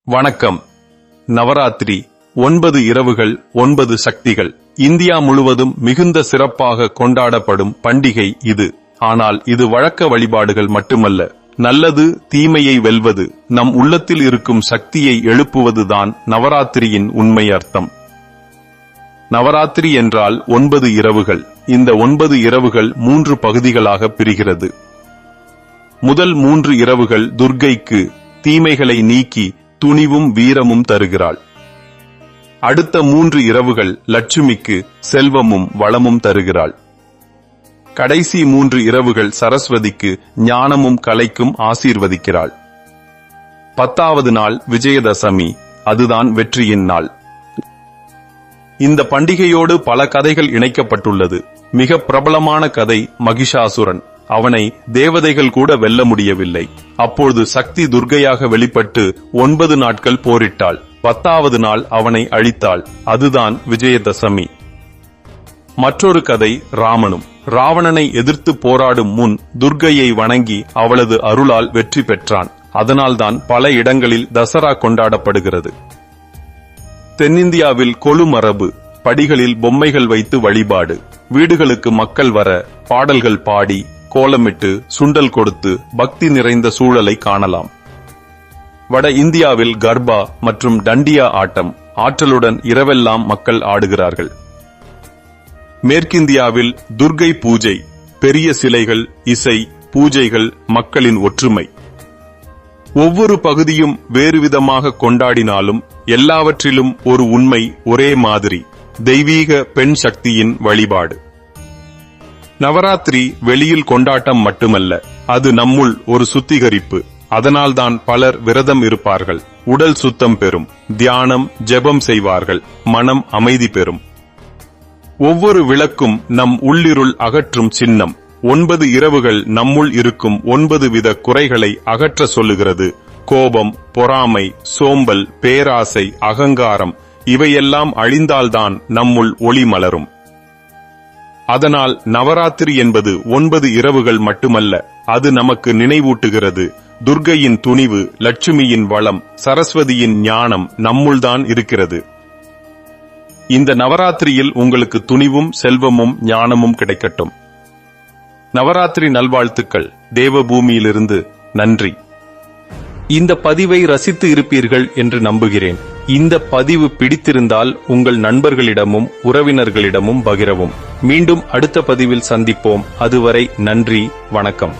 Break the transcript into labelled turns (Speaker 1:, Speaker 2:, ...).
Speaker 1: வணக்கம். நவராத்திரி 9 இரவுகள் 9 சக்திகள். இந்தியா முழுவதும் மிகுந்த சிறப்பாக கொண்டாடப்படும் பண்டிகை இது. ஆனால் இது வழக்க வழிபாடுகள் மட்டுமல்ல. நல்லது தீமையை வெல்வது, நம் உள்ளத்தில் இருக்கும் சக்தியை எழுப்புவதுதான் நவராத்திரியின் உண்மை அர்த்தம். நவராத்திரி என்றால் 9 இரவுகள். இந்த 9 இரவுகள் 3 பகுதிகளாக பிரிகிறது. முதல் 3 இரவுகள் துர்க்கைக்கு தீமைகளை நீக்கி துணிவும் வீரமும் தருகிறாள். அடுத்த 3 இரவுகள் லட்சுமிக்கு செல்வமும் வளமும் தருகிறாள். கடைசி 3 இரவுகள் சரஸ்வதிக்கு ஞானமும் கலைக்கும் ஆசீர்வதிக்கிறாள். 10வது நாள் விஜயதசமி, அதுதான் வெற்றியின் நாள். இந்த பண்டிகையோடு பல கதைகள் இணைக்கப்பட்டுள்ளது. மிக பிரபலமான கதை மகிஷாசுரன். அவனை தேவதைகள் கூட வெல்ல முடியவில்லை. அப்பொழுது சக்தி துர்க்கையாக வெளிப்பட்டு 9 நாட்கள் போரிட்டாள். 10வது நாள் அவனை அழித்தாள். அதுதான் விஜயதசமி. மற்றொரு கதை ராமனும். ராவணனை எதிர்த்து போராடும் முன் துர்க்கையை வணங்கி அவளது அருளால் வெற்றி பெற்றான். அதனால்தான் பல இடங்களில் தசரா கொண்டாடப்படுகிறது. தென்னிந்தியாவில் கொலு மரபு. படிகளில் பொம்மைகள் வைத்து வழிபாடு. வீடுகளுக்கு மக்கள் வர பாடல்கள் பாடி கோலமிட்டு சுண்டல் கொடுத்து பக்தி நிறைந்த சூழலை காணலாம். வட இந்தியாவில் கர்பா மற்றும் டண்டியா ஆட்டம். ஆற்றலுடன் இரவெல்லாம் மக்கள் ஆடுகிறார்கள். மேற்கிந்தியாவில் துர்க்கை பூஜை. பெரிய சிலைகள், இசை, பூஜைகள், மக்களின் ஒற்றுமை. ஒவ்வொரு பகுதியும் வேறுவிதமாக கொண்டாடினாலும் எல்லாவற்றிலும் ஒரு உண்மை ஒரே மாதிரி: தெய்வீக பெண் சக்தியின் வழிபாடு. நவராத்திரி வெளியில் கொண்டாட்டம் மட்டுமல்ல, அது நம்முள் ஒரு சுத்திகரிப்பு. அதனால்தான் பலர் விரதம் இருப்பார்கள். உடல் சுத்தம் பெறும். தியானம், ஜெபம் செய்வார்கள். மனம் அமைதி பெறும். ஒவ்வொரு விளக்கும் நம் உள்ளிருள் அகற்றும் சின்னம். 9 இரவுகள் நம்முள் இருக்கும் 9 வித குறைகளை அகற்ற சொல்லுகிறது. கோபம், பொறாமை, சோம்பல், பேராசை, அகங்காரம் இவையெல்லாம் அழிந்தால்தான் நம்முள் ஒளி மலரும். அதனால் நவராத்திரி என்பது 9 இரவுகள் மட்டுமல்ல, அது நமக்கு நினைவூட்டுகிறது துர்க்கையின் துணிவு, லட்சுமியின் வளம், சரஸ்வதியின் ஞானம் நம்முள்தான் இருக்கிறது. இந்த நவராத்திரியில் உங்களுக்கு துணிவும் செல்வமும் ஞானமும் கிடைக்கட்டும். நவராத்திரி நல்வாழ்த்துக்கள். தேவபூமியிலிருந்து நன்றி. இந்த பதிவை ரசித்து இருப்பீர்கள் என்று நம்புகிறேன். இந்த பதிவு பிடித்திருந்தால் உங்கள் நண்பர்களிடமும் உறவினர்களிடமும் பகிரவும். மீண்டும் அடுத்த பதிவில் சந்திப்போம். அதுவரை நன்றி, வணக்கம்.